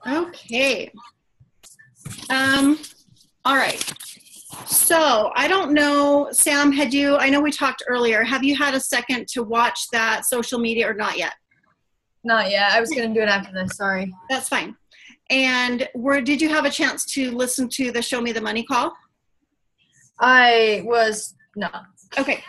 Okay. All right. So I don't know, Sam, I know we talked earlier, have you had a second to watch that social media or not yet? Not yet. I was going to do it after this. Sorry. That's fine. And did you have a chance to listen to the Show Me the Money call? I was not. Okay.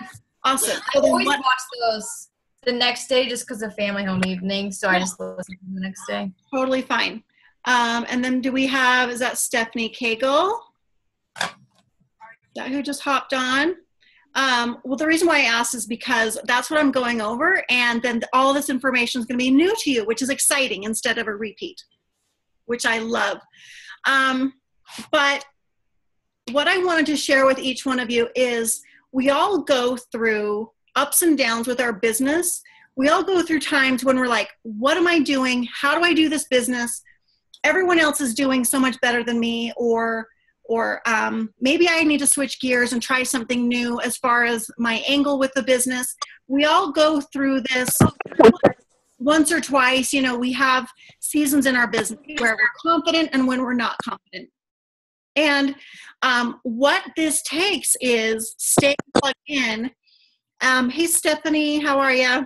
Awesome. I always watch those the next day just because of family home evening. So I just listen to them the next day. Totally fine. And then is that Stephanie Cagle? Is that who just hopped on? Well, the reason why I asked is because that's what I'm going over, and then all this information is going to be new to you, which is exciting instead of a repeat, which I love. But what I wanted to share with each one of you is we all go through ups and downs with our business. We all go through times when we're like, what am I doing? How do I do this business? Everyone else is doing so much better than me, or maybe I need to switch gears and try something new as far as my angle with the business. We all go through this once or twice. You know, we have seasons in our business where we're confident and when we're not confident. And what this takes is staying plugged in. Hey, Stephanie, how are you?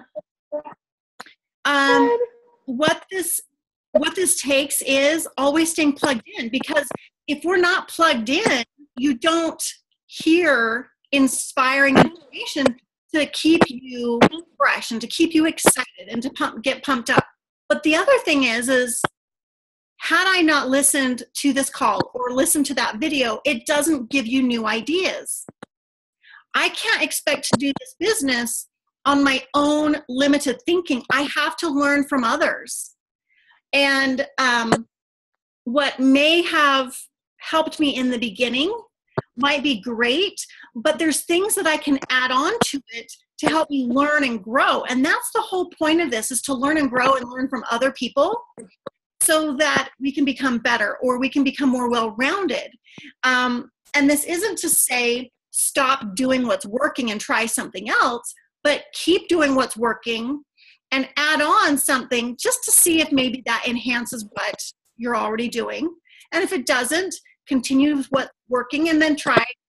What this takes is always staying plugged in, because if we're not plugged in, you don't hear inspiring information to keep you fresh and to keep you excited and to get pumped up. But the other thing is had I not listened to this call or listened to that video, it doesn't give you new ideas. I can't expect to do this business on my own limited thinking. I have to learn from others. And what may have helped me in the beginning might be great, but there's things that I can add on to it to help me learn and grow. And that's the whole point of this, is to learn and grow and learn from other people so that we can become better, or we can become more well-rounded. And this isn't to say stop doing what's working and try something else, but keep doing what's working and add on something just to see if maybe that enhances what you're already doing. And if it doesn't, continue with what's working and then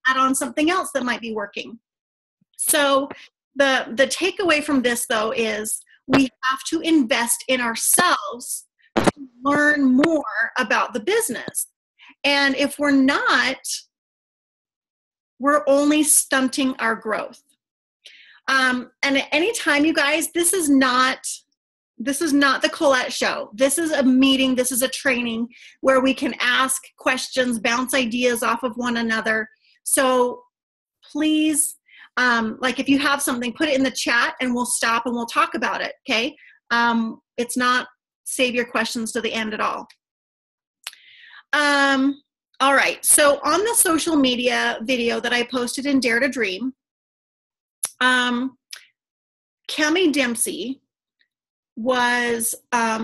add on something else that might be working. So the takeaway from this, though, is we have to invest in ourselves to learn more about the business. And if we're not, we're only stunting our growth. And at any time, you guys, this is not the Colette Show. This is a meeting. This is a training where we can ask questions, bounce ideas off of one another. So please, like if you have something, put it in the chat and we'll stop and we'll talk about it. Okay. It's not save your questions to the end at all. All right. So on the social media video that I posted in Dare to Dream, Cami Dempsey was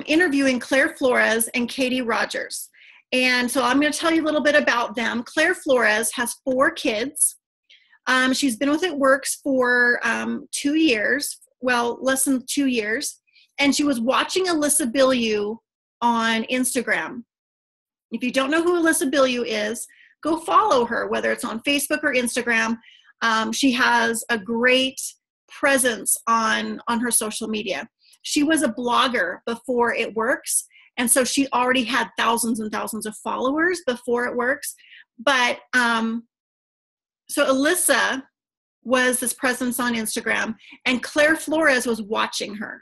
interviewing Claire Flores and Katie Rogers. And so I'm going to tell you a little bit about them. Claire Flores has 4 kids. She's been with It Works for 2 years, well, less than 2 years. And she was watching Alyssa Bilyeu on Instagram. If you don't know who Alyssa Bilyeu is, go follow her, whether it's on Facebook or Instagram. She has a great presence on her social media. She was a blogger before It Works, and so she already had thousands and thousands of followers before It Works. But so Alyssa was this presence on Instagram, and Claire Flores was watching her.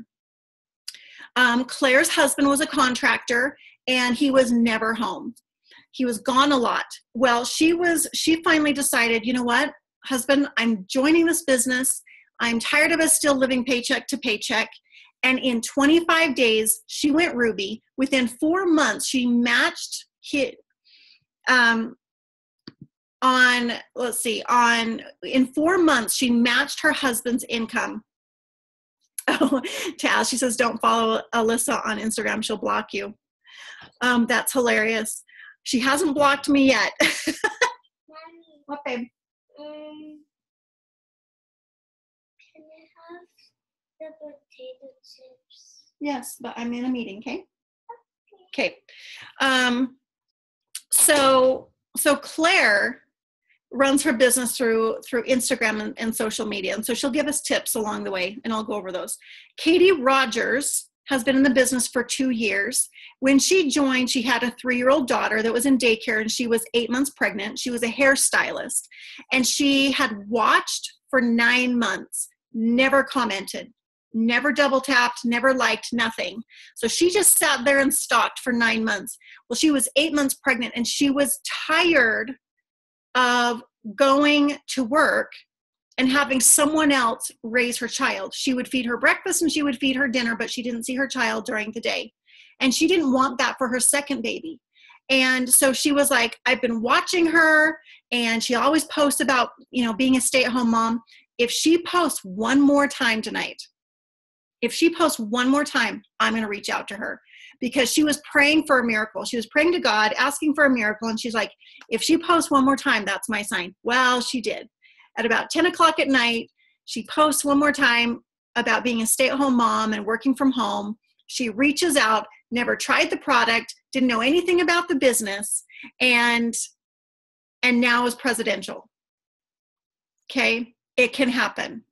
Claire's husband was a contractor, and he was never home. He was gone a lot. Well, she finally decided, you know what, husband, I'm joining this business. I'm tired of us still living paycheck to paycheck. And in 25 days, she went Ruby. Within 4 months, she matched in 4 months, she matched her husband's income. Oh, Taz, she says, don't follow Alyssa on Instagram. She'll block you. That's hilarious. She hasn't blocked me yet. Mommy, What, babe? can I have the potato chips? Yes, but I'm in a meeting, okay? Okay. So Claire runs her business through Instagram and social media. And so she'll give us tips along the way, and I'll go over those. Katie Rogers has been in the business for 2 years. When she joined, she had a 3-year-old daughter that was in daycare, and she was 8 months pregnant. She was a hairstylist, and she had watched for 9 months, never commented, never double tapped, never liked, nothing. So she just sat there and stalked for 9 months. Well, she was 8 months pregnant, and she was tired of going to work and having someone else raise her child. She would feed her breakfast and she would feed her dinner, but she didn't see her child during the day. And she didn't want that for her second baby. And so she was like, I've been watching her, and she always posts about, being a stay-at-home mom. If she posts one more time tonight, I'm going to reach out to her, because she was praying for a miracle. She was praying to God, asking for a miracle. And she's like, if she posts one more time, that's my sign. Well, she did. At about 10 o'clock at night, she posts one more time about being a stay-at-home mom and working from home. She reaches out, never tried the product, didn't know anything about the business, and now is presidential. Okay? It can happen.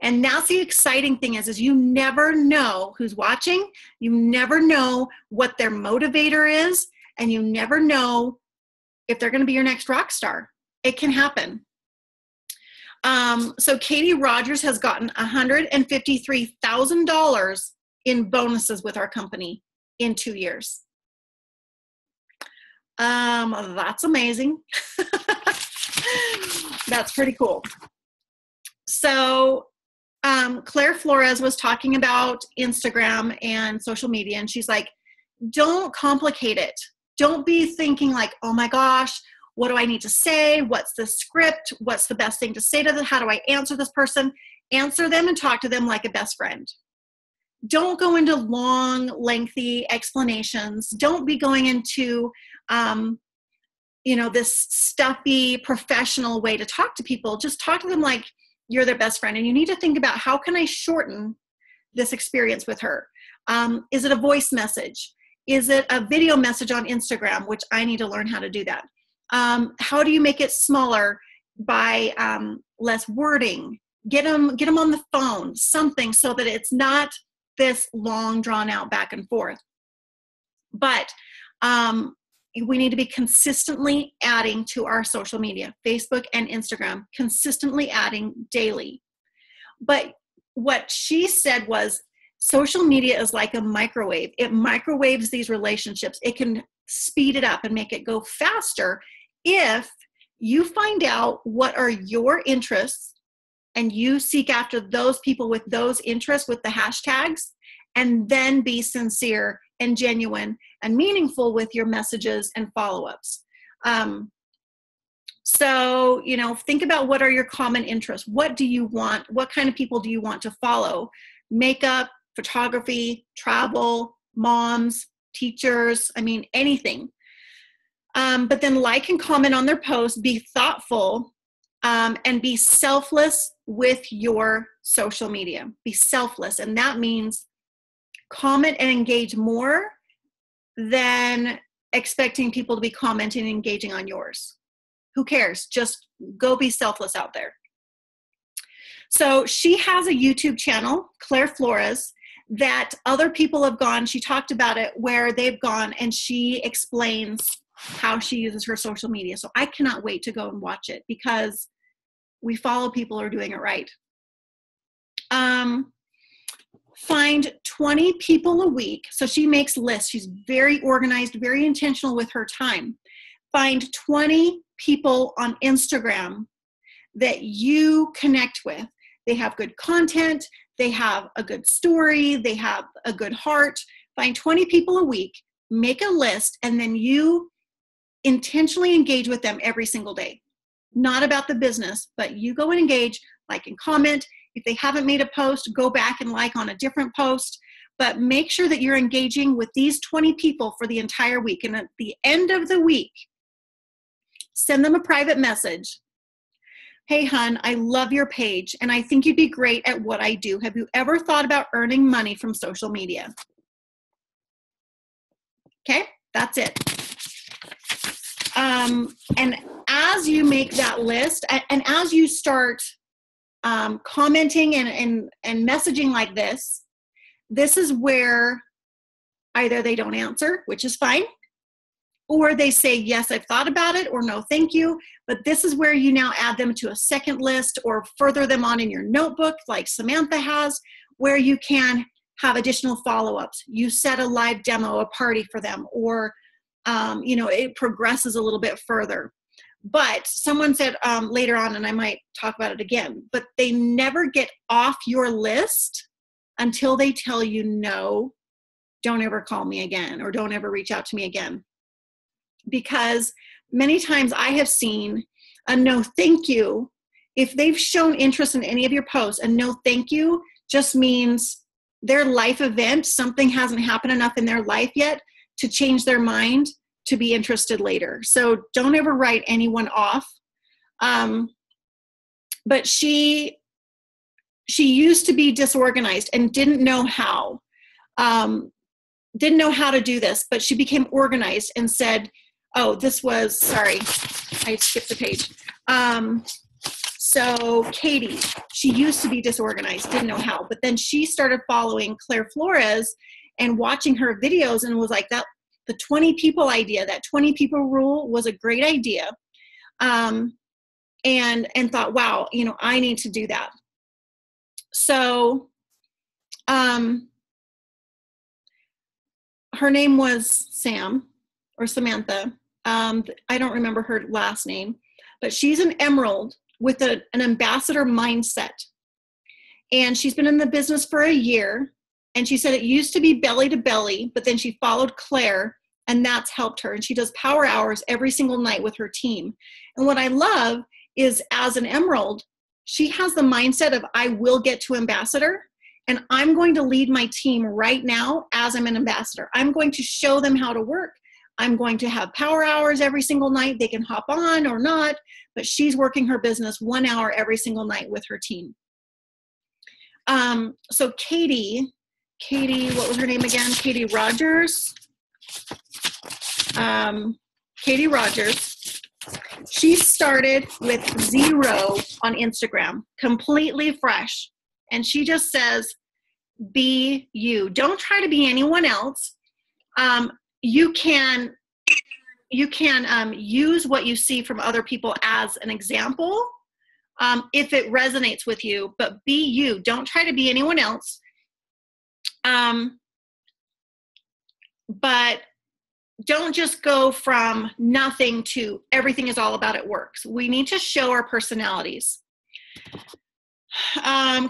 And that's the exciting thing is you never know who's watching. You never know what their motivator is. And you never know if they're going to be your next rock star. It can happen. So Katie Rogers has gotten $153,000 in bonuses with our company in 2 years. That's amazing. That's pretty cool. So Claire Flores was talking about Instagram and social media, and she's like, don't complicate it. Don't be thinking like, oh my gosh, what do I need to say? What's the script? What's the best thing to say to them? How do I answer this person? Answer them and talk to them like a best friend. Don't go into long, lengthy explanations. Don't be going into, this stuffy, professional way to talk to people. Just talk to them like you're their best friend. And you need to think about, how can I shorten this experience with her? Is it a voice message? Is it a video message on Instagram, which I need to learn how to do that? How do you make it smaller by less wording? Get them on the phone, something so that it's not this long drawn out back and forth. But we need to be consistently adding to our social media, Facebook and Instagram, consistently adding daily. But what she said was, social media is like a microwave. It microwaves these relationships. It can speed it up and make it go faster if you find out what are your interests and you seek after those people with those interests with the hashtags, and then be sincere and genuine and meaningful with your messages and follow-ups. So, think about what are your common interests. What do you want? What kind of people do you want to follow? Makeup, photography, travel, moms, teachers, anything. But then like and comment on their posts, be thoughtful, and be selfless with your social media. Be selfless. And that means comment and engage more than expecting people to be commenting and engaging on yours. Who cares? Just go be selfless out there. So she has a YouTube channel, Claire Flores, that other people have gone. She talked about it where they've gone, and she explains how she uses her social media. So I cannot wait to go and watch it, because we follow people who are doing it right. Find 20 people a week. So she makes lists. She's very organized, very intentional with her time. Find 20 people on Instagram that you connect with. They have good content. They have a good story. They have a good heart. Find 20 people a week, make a list, and then you intentionally engage with them every single day. Not about the business, but you go and engage, like and comment. If they haven't made a post, go back and like on a different post. But make sure that you're engaging with these 20 people for the entire week. And at the end of the week, send them a private message. Hey, hun, I love your page, and I think you'd be great at what I do. Have you ever thought about earning money from social media? Okay, that's it. And as you make that list, and as you start commenting and messaging like this is where either they don't answer, which is fine, or they say, yes, I've thought about it, or no, thank you. But this is where you now add them to a second list or further them on in your notebook like Samantha has, where you can have additional follow-ups. You set a live demo, a party for them, or it progresses a little bit further. But someone said later on, and I might talk about it again, but they never get off your list until they tell you, no, don't ever call me again, or don't ever reach out to me again. Because many times I have seen a no thank you. If they've shown interest in any of your posts, a no thank you just means their life event, something hasn't happened enough in their life yet to change their mind to be interested later. So don't ever write anyone off. But she used to be disorganized and didn't know how to do this, but she became organized and said, oh, sorry, I skipped a page. So Katie, she used to be disorganized, didn't know how, but then she started following Claire Flores and watching her videos and was like, the 20 people idea, that 20 people rule was a great idea. And thought, wow, I need to do that. So, her name was Sam or Samantha. I don't remember her last name, but she's an emerald with an ambassador mindset. And she's been in the business for a year. And she said it used to be belly to belly, but then she followed Claire and that's helped her. And she does power hours every single night with her team. And what I love is, as an emerald, she has the mindset of, I will get to ambassador, and I'm going to lead my team right now as I'm an ambassador. I'm going to show them how to work. I'm going to have power hours every single night. They can hop on or not, but she's working her business 1 hour every single night with her team. So Katie, what was her name again? Katie Rogers. Katie Rogers. She started with 0 on Instagram, completely fresh. And she just says, be you. Don't try to be anyone else. You can use what you see from other people as an example if it resonates with you, but be you. Don't try to be anyone else. But don't just go from nothing to everything is all about it works. We need to show our personalities.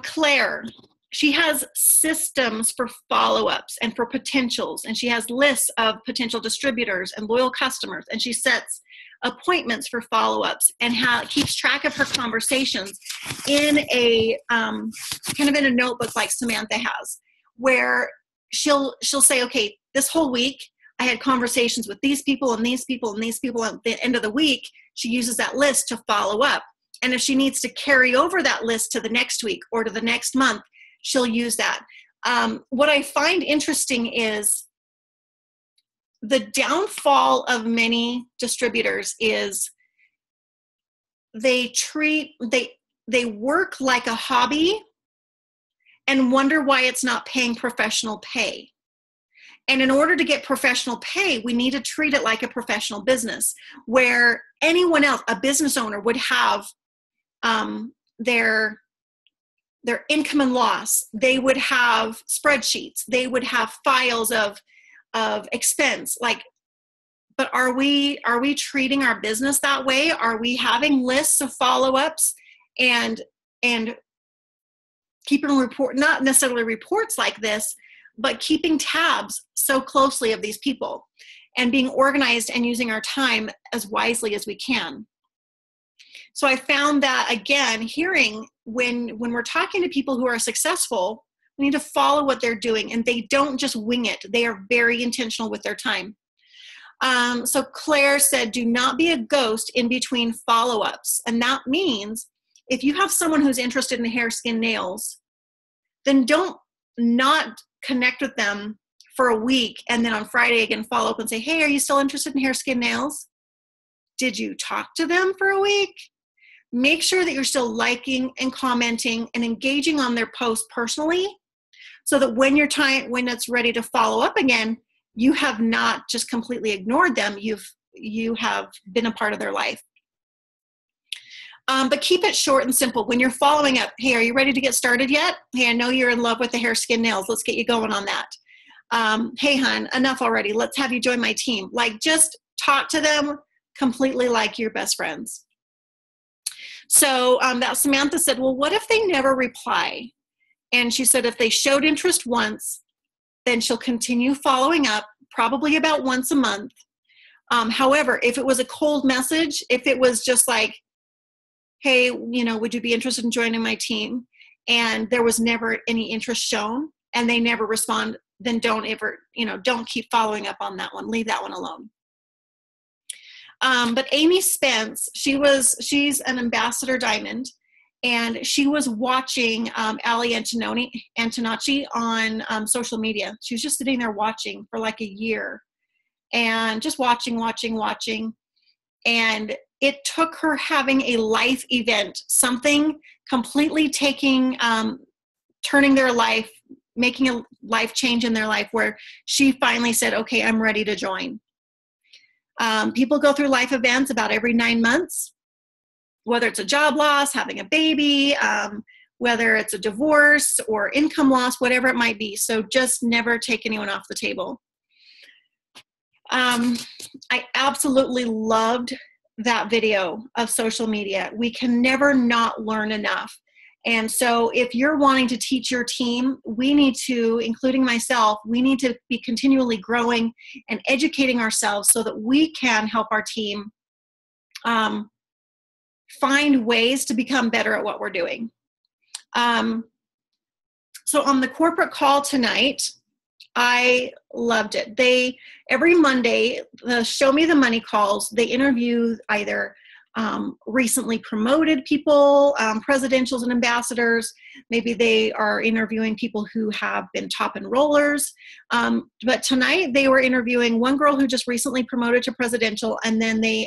Claire, she has systems for follow-ups and for potentials, and she has lists of potential distributors and loyal customers, and she sets appointments for follow-ups and keeps track of her conversations in a kind of in a notebook like Samantha has, where she'll say, okay, this whole week I had conversations with these people and these people and these people. At the end of the week, she uses that list to follow up. And if she needs to carry over that list to the next week or to the next month, she'll use that. What I find interesting is the downfall of many distributors is they work like a hobby and wonder why it's not paying professional pay. And in order to get professional pay, we need to treat it like a professional business, where anyone else, a business owner, would have their income and loss. They would have spreadsheets. They would have files of expense. But are we treating our business that way? Are we having lists of follow-ups and keeping not necessarily reports like this, but keeping tabs so closely of these people and being organized and using our time as wisely as we can? So I found that, again, hearing when we're talking to people who are successful, we need to follow what they're doing, and they don't just wing it. They are very intentional with their time. So Claire said, do not be a ghost in between follow-ups. And that means if you have someone who's interested in hair, skin, nails, then don't not connect with them for a week and then on Friday again follow up and say, hey, are you still interested in hair, skin, nails? Did you talk to them for a week? Make sure that you're still liking and commenting and engaging on their post personally, so that when it's ready to follow up again, you have not just completely ignored them. You have been a part of their life. But keep it short and simple. When you're following up, hey, are you ready to get started yet? Hey, I know you're in love with the hair, skin, nails. Let's get you going on that. Hey, hon, enough already. Let's have you join my team. Like, just talk to them completely like your best friends. So that Samantha said, well, what if they never reply? And she said if they showed interest once, then she'll continue following up, probably about once a month. However, if it was a cold message, if it was just like, hey, would you be interested in joining my team? And there was never any interest shown and they never respond, then don't keep following up on that one. Leave that one alone. But Amy Spence, she's an Ambassador Diamond, and she was watching Ali Antonacci on social media. She was just sitting there watching for like a year and just watching. And it took her having a life event, something completely turning their life, making a life change in their life, where she finally said, okay, I'm ready to join. People go through life events about every 9 months, whether it's a job loss, having a baby, whether it's a divorce or income loss, whatever it might be. So just never take anyone off the table. I absolutely loved that video of social media. We can never not learn enough. And so if you're wanting to teach your team, we need to, including myself, we need to be continually growing and educating ourselves so that we can help our team find ways to become better at what we're doing. So on the corporate call tonight, I loved it. Every Monday, the Show Me the Money calls, they interview either recently promoted people, presidentials and ambassadors. Maybe they are interviewing people who have been top enrollers. But tonight they were interviewing one girl who just recently promoted to presidential, and then they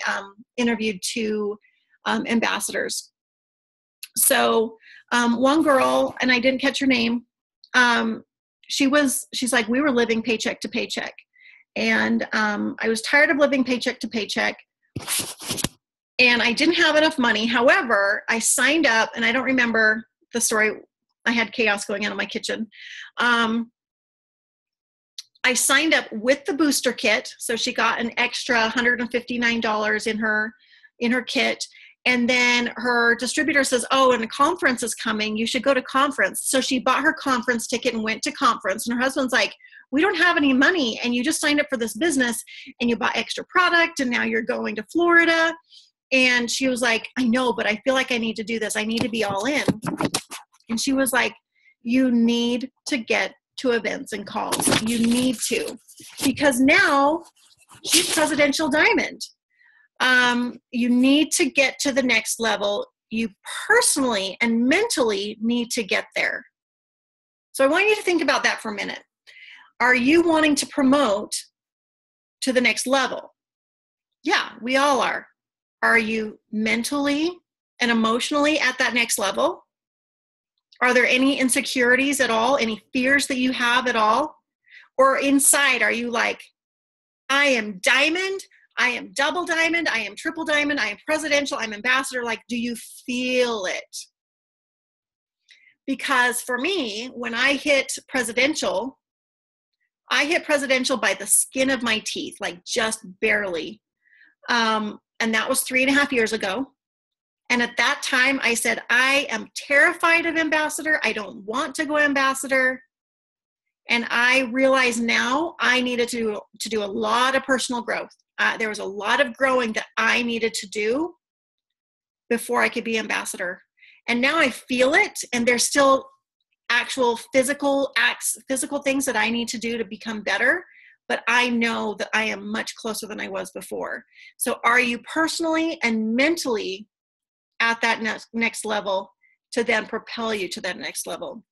interviewed 2 ambassadors. So one girl, and I didn't catch her name, she's like, we were living paycheck to paycheck. And I was tired of living paycheck to paycheck. And I didn't have enough money. However, I signed up, and I don't remember the story. I had chaos going on in my kitchen. I signed up with the booster kit. So she got an extra $159 in her kit. And then her distributor says, oh, and a conference is coming. You should go to conference. So she bought her conference ticket and went to conference. And her husband's like, we don't have any money. And you just signed up for this business and you bought extra product. And now you're going to Florida. And she was like, I know, but I feel like I need to do this. I need to be all in. And she was like, you need to get to events and calls. You need to, because now she's Presidential Diamond. You need to get to the next level. You personally and mentally need to get there. So I want you to think about that for a minute. Are you wanting to promote to the next level? Yeah, we all are. Are you mentally and emotionally at that next level? Are there any insecurities at all? Any fears that you have at all? Or inside, are you like, I am diamond, I am double diamond, I am triple diamond, I am presidential, I'm ambassador? Like, do you feel it? Because for me, when I hit presidential by the skin of my teeth, like just barely. And that was 3.5 years ago. And at that time I said, I am terrified of ambassador. I don't want to go ambassador. And I realize now I needed to do a lot of personal growth. There was a lot of growing that I needed to do before I could be ambassador. And now I feel it. And there's still actual physical things that I need to do to become better. But I know that I am much closer than I was before. So are you personally and mentally at that next level to then propel you to that next level?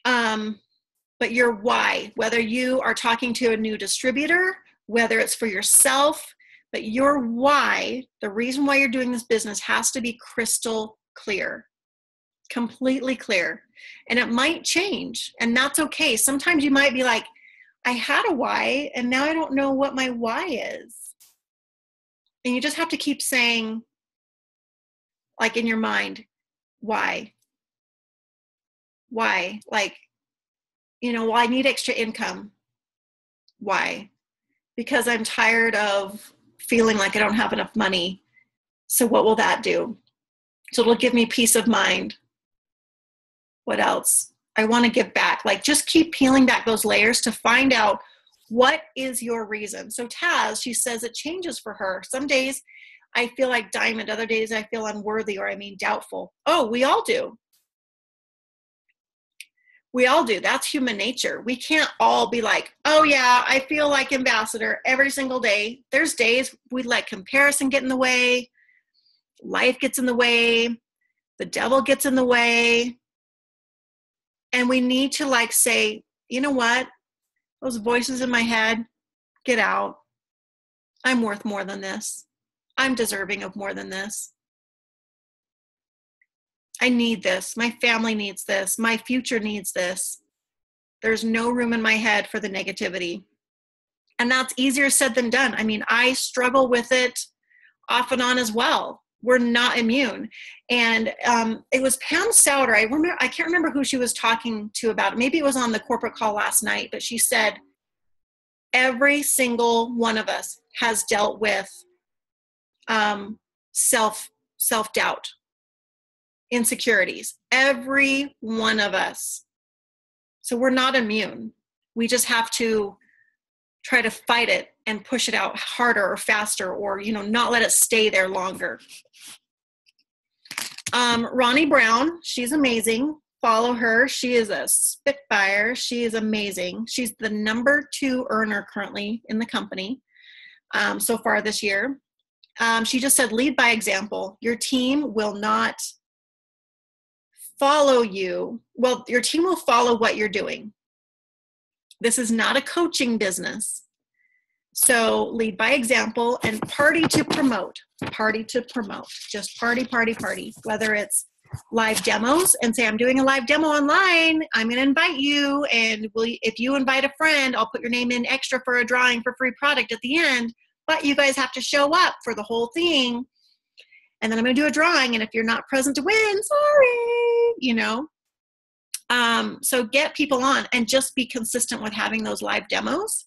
But but your why, whether you are talking to a new distributor, whether it's for yourself, but your why, the reason why you're doing this business has to be crystal clear, completely clear. And it might change, and that's okay. Sometimes you might be like, I had a why, and now I don't know what my why is. And you just have to keep saying, like in your mind, why? Why? Like, well, I need extra income. Why? Because I'm tired of feeling like I don't have enough money. So what will that do? So it'll give me peace of mind. What else? I want to give back. Like, just keep peeling back those layers to find out what is your reason. So Taz, she says it changes for her. Some days I feel like diamond. Other days I feel unworthy, or doubtful. Oh, we all do. We all do. That's human nature. We can't all be like, oh yeah, I feel like ambassador every single day. There's days we let comparison get in the way. Life gets in the way. The devil gets in the way. And we need to say, you know what? Those voices in my head, get out. I'm worth more than this. I'm deserving of more than this. I need this. My family needs this. My future needs this. There's no room in my head for the negativity. And that's easier said than done. I struggle with it off and on as well. We're not immune. And it was Pam Souder. I can't remember who she was talking to about it. Maybe it was on the corporate call last night, but she said, every single one of us has dealt with self-doubt, insecurities, every one of us. So we're not immune. We just have to try to fight it and push it out harder or faster, or, not let it stay there longer. Ronnie Brown, she's amazing. Follow her. She is a spitfire. She is amazing. She's the number 2 earner currently in the company so far this year. She just said, lead by example. Your team will not follow you. Well, your team will follow what you're doing. This is not a coaching business. So lead by example and party to promote. Party to promote. Just party, party, party. Whether it's live demos and say, I'm doing a live demo online. I'm going to invite you. And if you invite a friend, I'll put your name in extra for a drawing for free product at the end. But you guys have to show up for the whole thing. And then I'm going to do a drawing. And if you're not present to win, sorry, So get people on and just be consistent with having those live demos,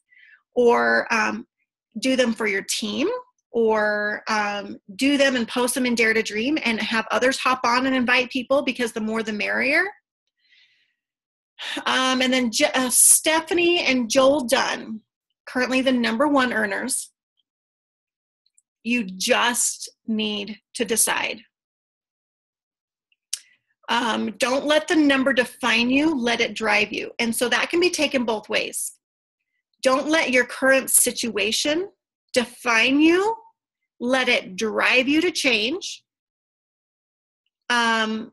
or do them for your team, or do them and post them in Dare to Dream and have others hop on and invite people, because the more the merrier. And then Stephanie and Joel Dunn, currently the number 1 earners. You just need to decide. Don't let the number define you, let it drive you. And so that can be taken both ways. Don't let your current situation define you, let it drive you to change. And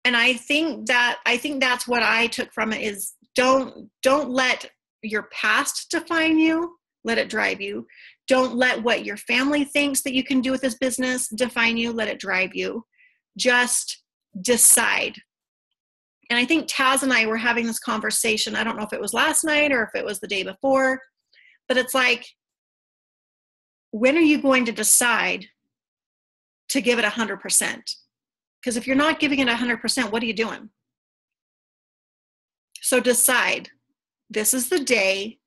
I think that's what I took from it, is don't let your past define you, let it drive you. Don't let what your family thinks that you can do with this business define you, let it drive you. Just decide. And I think Taz and I were having this conversation. I don't know if it was last night or if it was the day before, but it's like, when are you going to decide to give it 100%? Because if you're not giving it 100%, what are you doing? So decide, this is the day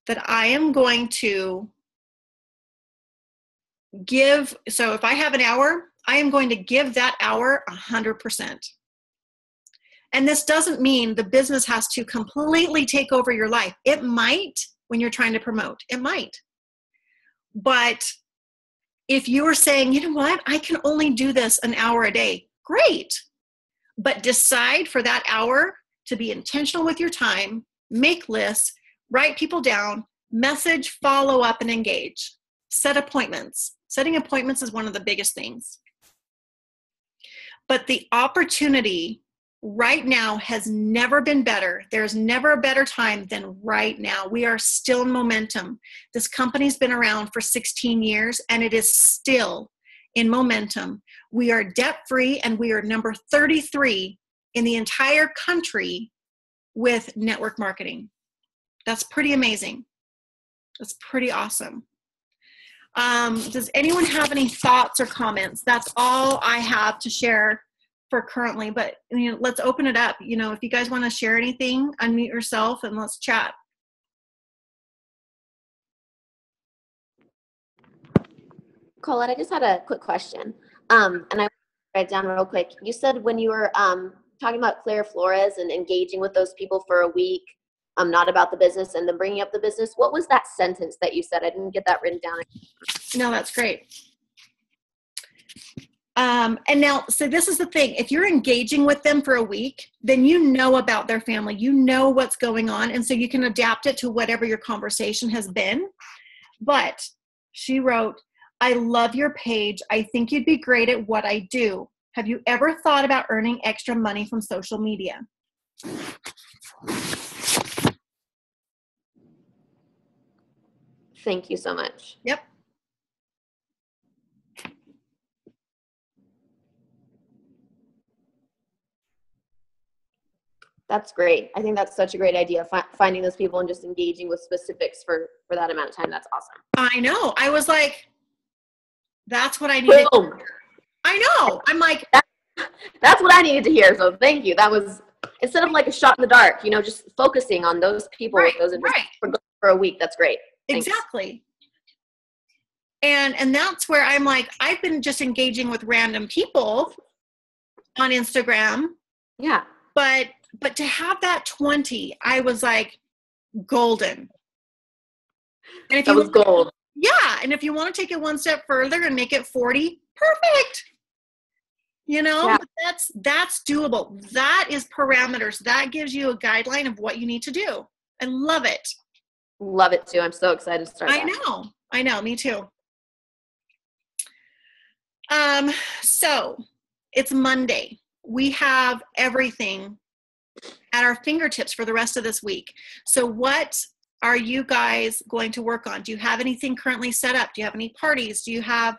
that I am going to give. So if I have an hour, I am going to give that hour 100%. And this doesn't mean the business has to completely take over your life. It might when you're trying to promote. It might. But if you are saying, you know what, I can only do this an hour a day, great. But decide for that hour to be intentional with your time, make lists, write people down, message, follow up, and engage. Set appointments. Setting appointments is one of the biggest things. But the opportunity right now has never been better. There's never a better time than right now. We are still in momentum. This company's been around for 16 years and it is still in momentum. We are debt-free and we are number 33 in the entire country with network marketing. That's pretty amazing. That's pretty awesome. Does anyone have any thoughts or comments? That's all I have to share for currently, but let's open it up. If you guys want to share anything, unmute yourself and let's chat. Colette, I just had a quick question. And I write it down real quick. You said when you were talking about Claire Flores and engaging with those people for a week, not about the business and then bringing up the business, what was that sentence that you said? I didn't get that written down. No, that's great. And now, so this is the thing. If you're engaging with them for a week, then you know about their family. You know what's going on. And so you can adapt it to whatever your conversation has been. But she wrote, I love your page. I think you'd be great at what I do. Have you ever thought about earning extra money from social media? Thank you so much. Yep. That's great. I think that's such a great idea, finding those people and just engaging with specifics for that amount of time. That's awesome. I know. I was like, that's what I needed. Boom. I know. I'm like, that's what I needed to hear. So thank you. That was, instead of like a shot in the dark, just focusing on those people with those interests for a week. That's great. Thanks. Exactly. And that's where I'm like, I've been just engaging with random people on Instagram. Yeah. But to have that 20, I was like, golden. And if that was gold. Yeah. And if you want to take it one step further and make it 40, perfect. Yeah. But that's doable. That is parameters. That gives you a guideline of what you need to do. I love it. Love it too. I'm so excited to start. I know. Me too. So it's Monday. We have everything at our fingertips for the rest of this week. So what are you guys going to work on? Do you have anything currently set up? Do you have any parties? Do you have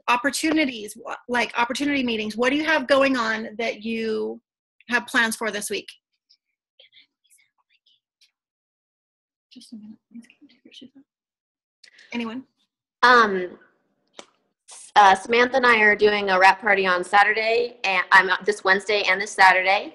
opportunities, like opportunity meetings? What do you have going on that you have plans for this week? Just a minute. Anyone? Samantha and I are doing a wrap party on Saturday, and I'm this Wednesday and this Saturday.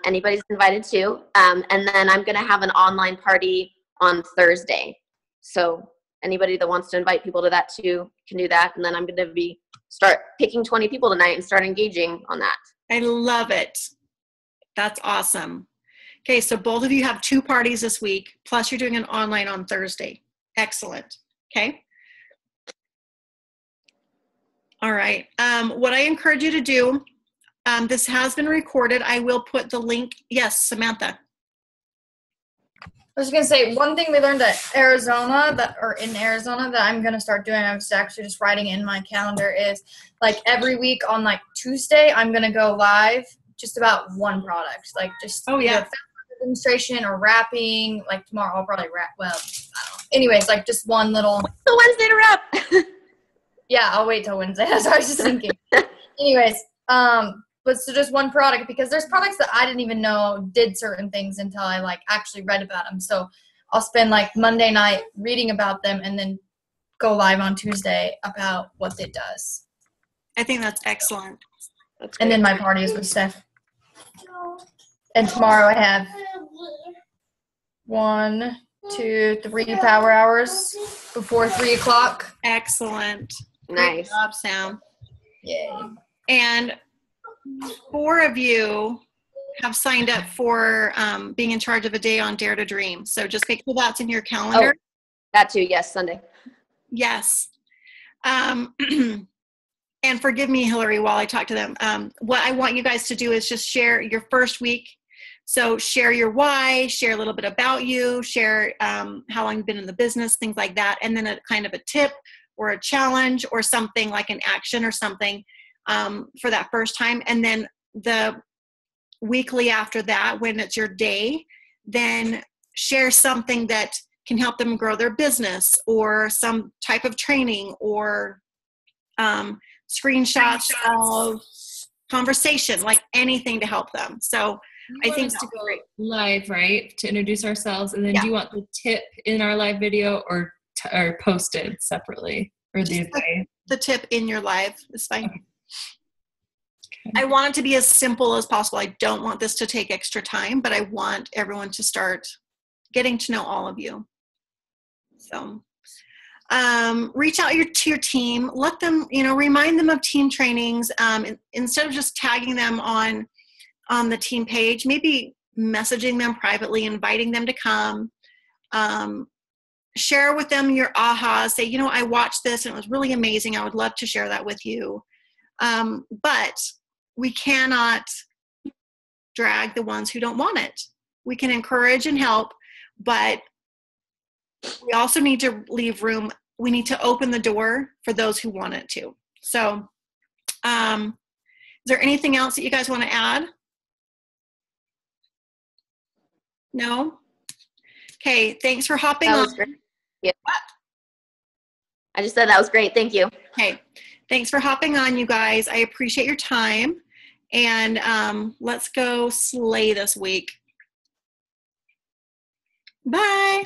Anybody's invited too. And then I'm going to have an online party on Thursday. So anybody that wants to invite people to that too can do that. And then I'm going to start picking 20 people tonight and start engaging on that. I love it. That's awesome. Okay, so both of you have 2 parties this week, plus you're doing an online on Thursday. Excellent. Okay. All right. What I encourage you to do, this has been recorded. I will put the link. Yes, Samantha. I was going to say, one thing we learned at Arizona that I'm going to start doing, I was actually just writing in my calendar, is like every week on like Tuesday, I'm going to go live just about one product, like just demonstration or wrapping. Like tomorrow I'll probably wrap. Well, I don't know. Anyways, like just one little. The Wednesday to wrap. Yeah, I'll wait till Wednesday. That's what I was just thinking. Anyways, but so just one product, because there's products that I didn't even know did certain things until I like actually read about them. So I'll spend like Monday night reading about them and then go live on Tuesday about what it does. I think that's excellent. And then my party is with Steph. And tomorrow I have 1, 2, 3 power hours before 3 o'clock. Excellent. Nice. Great job, Sam. Yay. And 4 of you have signed up for being in charge of a day on Dare to Dream. So just make sure that's in your calendar. Oh, that too. Yes, Sunday. Yes. And forgive me, Hillary, while I talk to them. What I want you guys to do is just share your first week. So share your why, share a little bit about you, share how long you've been in the business, things like that. And then a kind of a tip or a challenge or something like an action or something for that first time. And then the weekly after that, when it's your day, then share something that can help them grow their business, or some type of training, or screenshots of conversation, like anything to help them. So I think us to go live, right, to introduce ourselves, and then do you want the tip in our live video or posted separately, or the tip in your live is fine. Okay. I want it to be as simple as possible. I don't want this to take extra time, but I want everyone to start getting to know all of you. So reach out to your team. Let them, remind them of team trainings. Instead of just tagging them on the team page, maybe messaging them privately, inviting them to come. Share with them your ahas. Say, I watched this and it was really amazing. I would love to share that with you. But we cannot drag the ones who don't want it. We can encourage and help, but we also need to leave room. We need to open the door for those who want it to. So, is there anything else that you guys want to add? No? Okay, thanks for hopping on. That was great. Yeah. I just said that was great. Thank you. Okay, thanks for hopping on, you guys. I appreciate your time. And let's go slay this week. Bye.